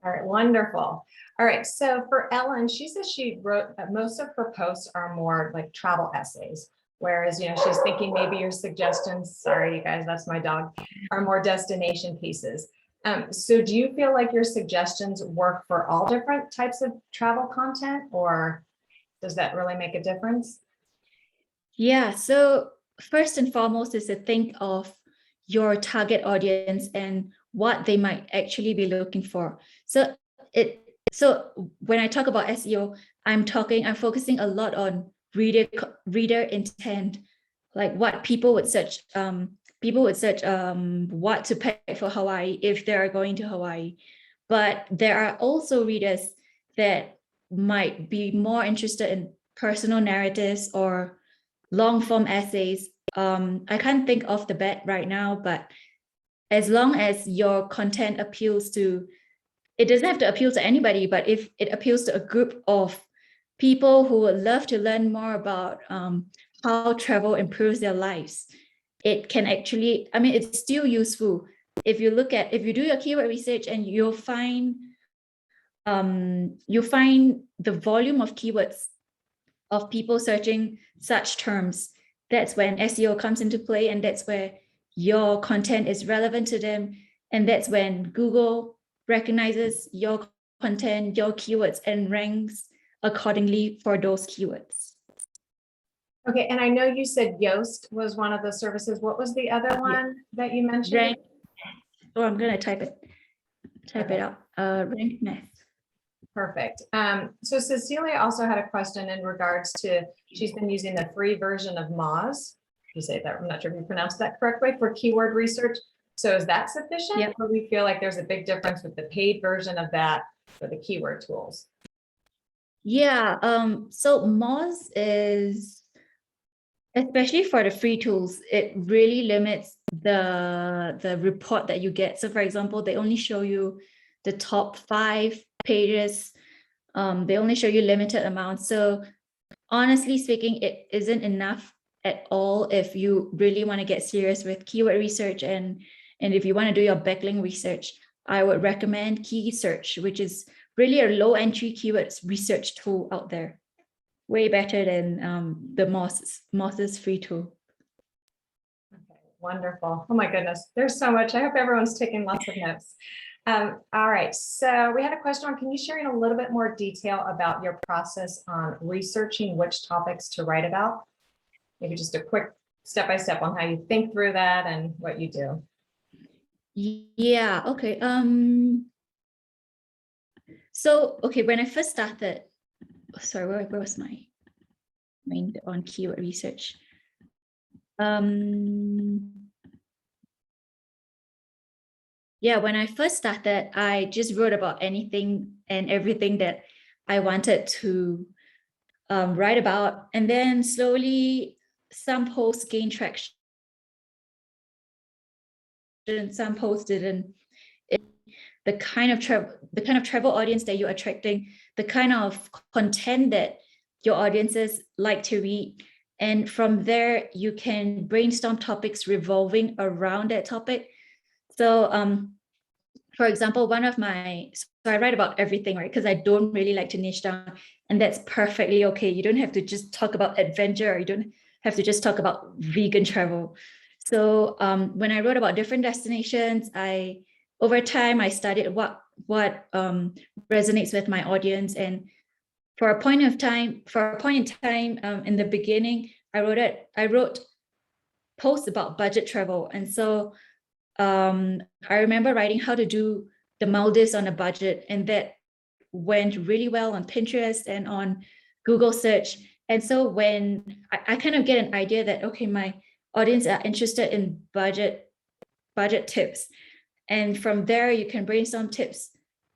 All right, wonderful. All right, so for Ellen, she says she wrote most of her posts are more like travel essays, whereas she's thinking maybe your suggestions, sorry you guys, that's my dog, are more destination pieces. So do you feel like your suggestions work for all different types of travel content, or does that really make a difference? Yeah, so first and foremost is to think of your target audience and what they might actually be looking for. So when I talk about SEO, I'm focusing a lot on reader intent, like what people would search. People would search what to pack for Hawaii if they are going to Hawaii. But there are also readers that might be more interested in personal narratives or long form essays. I can't think off the bat right now, but as long as your content appeals to, it doesn't have to appeal to anybody, but if it appeals to a group of people who would love to learn more about how travel improves their lives, it can actually, it's still useful. If you do your keyword research, and you'll find the volume of keywords of people searching such terms. That's when SEO comes into play, and that's where your content is relevant to them. And that's when Google recognizes your content, your keywords, and ranks accordingly for those keywords. Okay, and I know you said Yoast was one of the services. What was the other one that you mentioned? I'm going to type it out. Rank Math. Perfect. So Cecilia also had a question in regards to, she's been using the free version of Moz. You say that, I'm not sure if you pronounced that correctly, for keyword research. So is that sufficient? Yep. Or we feel like there's a big difference with the paid version of that for the keyword tools? Yeah, so Moz is, especially for the free tools, it really limits the report that you get. So for example, they only show you the top 5 pages. They only show you limited amounts. So honestly speaking, it isn't enough at all if you really want to get serious with keyword research, and if you want to do your backlink research. I would recommend Key Search, which is really a low entry keywords research tool out there. Way better than the Moz's free tool. Okay, wonderful. Oh my goodness, there's so much. I hope everyone's taking lots of notes. All right, so we had a question on, can you share in a little bit more detail about your process on researching which topics to write about? Maybe just a quick step-by-step on how you think through that and what you do. Yeah, okay. So, okay, when I first started, sorry, where was my mind on keyword research? Yeah, when I first started, I just wrote about anything and everything that I wanted to write about. And then slowly some posts gained traction, some posts didn't. The kind of travel audience that you're attracting, the kind of content that your audiences like to read. And from there, you can brainstorm topics revolving around that topic. So for example, so I write about everything, right? Because I don't really like to niche down, and that's perfectly okay. You don't have to just talk about adventure, or you don't have to just talk about vegan travel. So when I wrote about different destinations, over time, I studied what resonates with my audience. And for a point in time, in the beginning, I wrote posts about budget travel. And so I remember writing how to do the Maldives on a budget, and that went really well on Pinterest and on Google search. And so when I kind of get an idea that, okay, my audience are interested in budget tips. And from there, you can brainstorm tips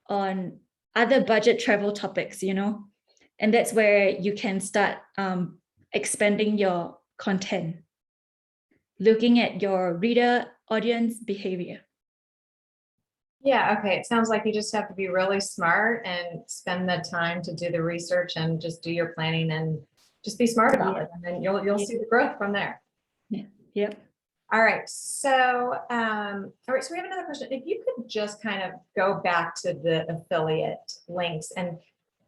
on other budget travel topics, and that's where you can start expanding your content, looking at your reader audience behavior. Yeah, okay. It sounds like you just have to be really smart and spend the time to do the research and just do your planning and just be smart about it. And then you'll see the growth from there. Yeah. Yep. All right. So, so we have another question. If you could just kind of go back to the affiliate links, and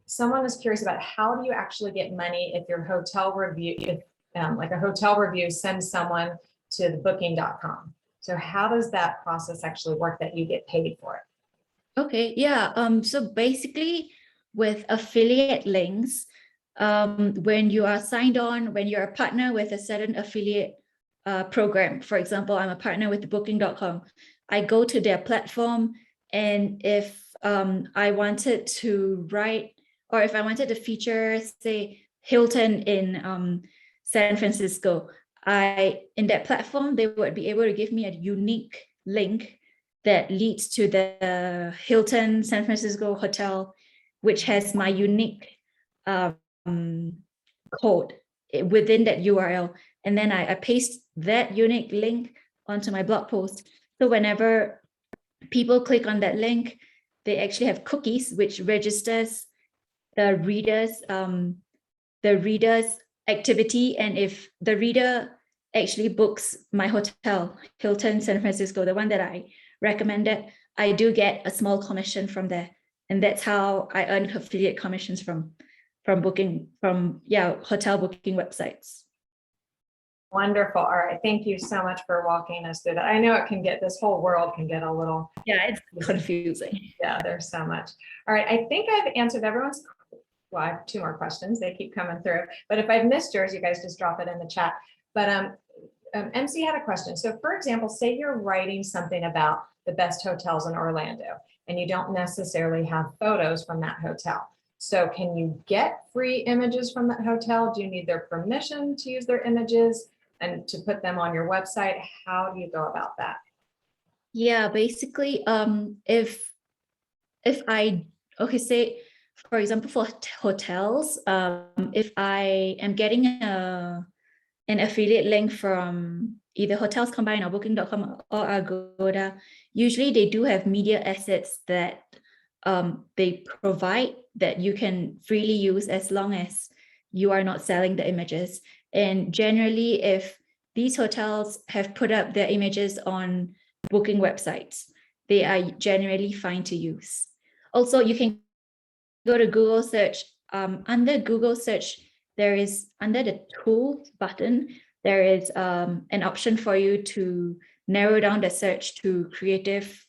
someone is curious about how do you actually get money if your hotel review, like a hotel review sends someone to the booking.com. So how does that process actually work that you get paid for it? Okay, yeah. So basically with affiliate links, when you are signed on, when you're a partner with a certain affiliate program, for example, I'm a partner with booking.com, I go to their platform, and if I wanted to write, or if I wanted to feature, say, Hilton in San Francisco, in that platform, they would be able to give me a unique link that leads to the Hilton San Francisco hotel, which has my unique code within that URL. And then I paste that unique link onto my blog post. So whenever people click on that link, they actually have cookies, which registers the reader's activity. And if the reader actually books my hotel, Hilton San Francisco, the one that I recommended, I do get a small commission from there. And that's how I earn affiliate commissions from hotel booking websites. Wonderful. All right. Thank you so much for walking us through that. I know this whole world can get a little. Yeah, it's confusing. Yeah, there's so much. All right. I think I've answered everyone's. Well, I have 2 more questions. They keep coming through. But if I've missed yours, you guys just drop it in the chat. But MC had a question. So for example, say you're writing something about the best hotels in Orlando, and you don't necessarily have photos from that hotel. So can you get free images from that hotel? Do you need their permission to use their images and to put them on your website? How do you go about that? Yeah, basically, say, for example, for hotels, if I am getting an affiliate link from either Hotels Combined or Booking.com or Agoda, usually they do have media assets that they provide that you can freely use as long as you are not selling the images. And generally, if these hotels have put up their images on booking websites, they are generally fine to use. Also, you can go to Google search. Under Google search, there is, under the tools button, there is an option for you to narrow down the search to Creative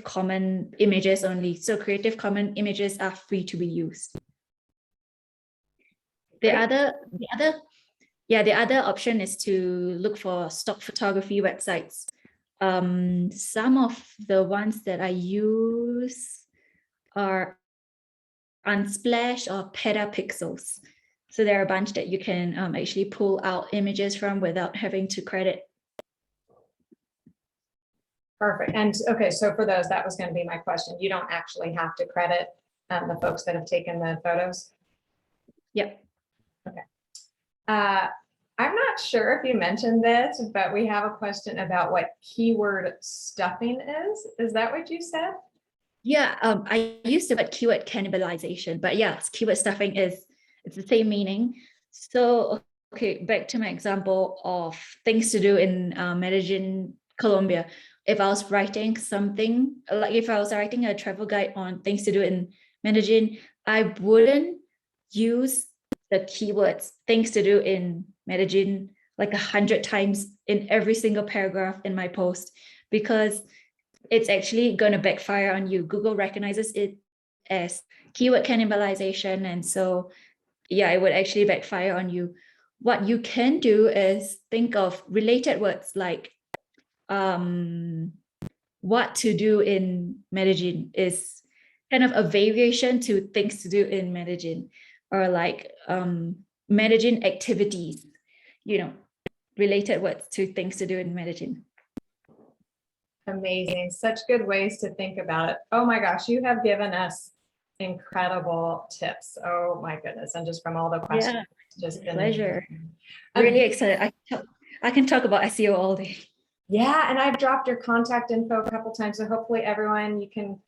Commons images only. So Creative Commons images are free to be used. The other option is to look for stock photography websites. Some of the ones that I use are Unsplash or Petapixels. So there are a bunch that you can actually pull out images from without having to credit. Perfect. And okay, so for those, that was going to be my question. You don't actually have to credit the folks that have taken the photos? Yep. Okay. I'm not sure if you mentioned this, but we have a question about what keyword stuffing is. Is that what you said? Yeah, I used the word keyword cannibalization, but yeah, keyword stuffing it's the same meaning. So, okay, back to my example of things to do in Medellin, Colombia. If I was writing something, like if I was writing a travel guide on things to do in Medellin, I wouldn't use the keywords things to do in Medellin like 100 times in every single paragraph in my post, because it's actually going to backfire on you. Google recognizes it as keyword cannibalization. And so, yeah, it would actually backfire on you. What you can do is think of related words like what to do in Medellin is kind of a variation to things to do in Medellin, or like Medellin activities, you know, related words to things to do in Medellin. Amazing. Such good ways to think about it. Oh my gosh, you have given us incredible tips. Oh my goodness. And just from all the questions, Yeah, it's just been pleasure. amazing. Really excited. I can talk about SEO all day. Yeah, and I've dropped your contact info a couple times, so hopefully everyone, you can,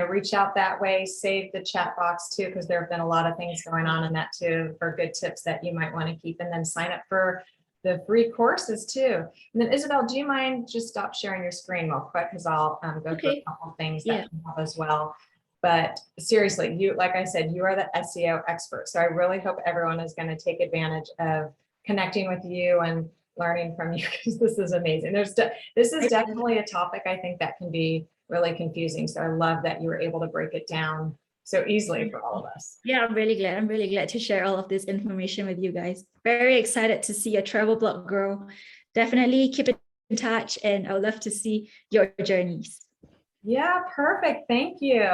reach out that way, save the chat box too, because there have been a lot of things going on in that too for good tips that you might want to keep, and then sign up for the free courses too. And then Isabel, do you mind just stop sharing your screen real quick, because I'll go through a couple of things that you have as well. But seriously, you, like I said, you are the SEO expert. So I really hope everyone is going to take advantage of connecting with you and learning from you, because this is amazing. This is definitely a topic I think that can be really confusing. So I love that you were able to break it down so easily for all of us. Yeah, I'm really glad. I'm really glad to share all of this information with you guys. Very excited to see your travel blog grow. Definitely keep in touch, and I would love to see your journeys. Yeah, perfect. Thank you.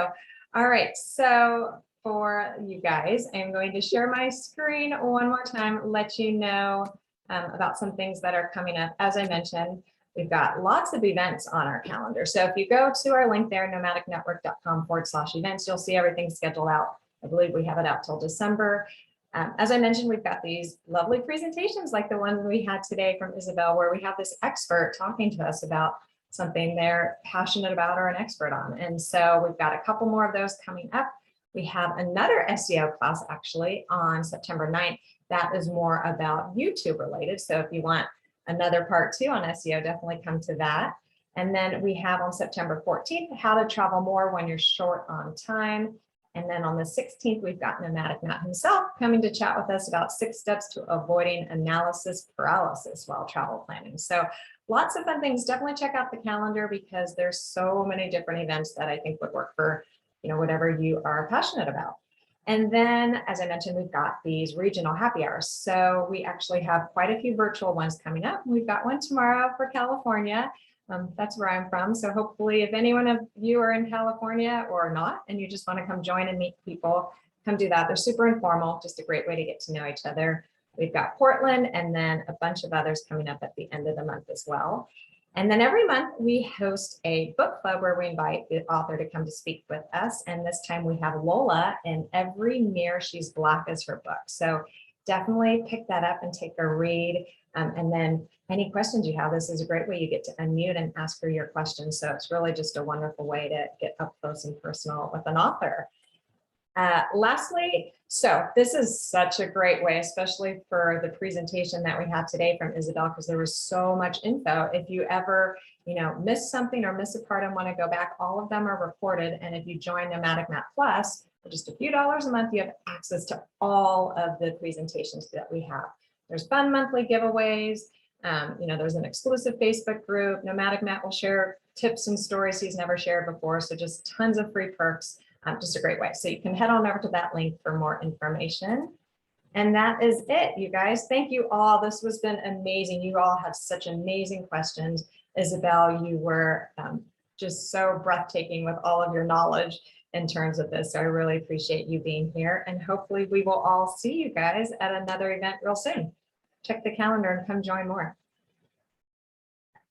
All right. So for you guys, I'm going to share my screen one more time, let you know about some things that are coming up. As I mentioned, we've got lots of events on our calendar. So if you go to our link there, nomadicnetwork.com/events, you'll see everything scheduled out. I believe we have it out till December. As I mentioned, we've got these lovely presentations like the one we had today from Isabel, where we have this expert talking to us about something they're passionate about or an expert on. And so we've got a couple more of those coming up. We have another SEO class actually on September 9th. That is more about YouTube related. So if you want another part 2 on SEO, definitely come to that. And then we have on September 14th, how to travel more when you're short on time. And then on the 16th, we've got Nomadic Matt himself coming to chat with us about 6 steps to avoiding analysis paralysis while travel planning. So lots of fun things. Definitely check out the calendar, because there's so many different events that I think would work for, whatever you are passionate about. And then, as I mentioned, we've got these regional happy hours. So we actually have quite a few virtual ones coming up. We've got one tomorrow for California. That's where I'm from. So hopefully if anyone of you are in California or not, and you just want to come join and meet people, come do that. They're super informal, just a great way to get to know each other. We've got Portland and then a bunch of others coming up at the end of the month as well. And then every month we host a book club where we invite the author to come to speak with us. And this time we have Lola, and Every Mirror She's Black is her book. So definitely pick that up and take a read. And then any questions you have, this is a great way you get to unmute and ask her your questions. So it's really just a wonderful way to get up close and personal with an author. Lastly, so this is such a great way, especially for the presentation that we had today from Isabel, because there was so much info. If you ever, miss something or miss a part and want to go back, all of them are recorded. And if you join Nomadic Matt Plus, for just a few dollars a month, you have access to all of the presentations that we have. There's fun monthly giveaways. There's an exclusive Facebook group. Nomadic Matt will share tips and stories he's never shared before. So just tons of free perks. Just a great way. So you can head on over to that link for more information. And that is it, you guys. Thank you all. This has been amazing. You all have such amazing questions. Isabel, you were just so breathtaking with all of your knowledge in terms of this. So I really appreciate you being here. And hopefully we will all see you guys at another event real soon. Check the calendar and come join more.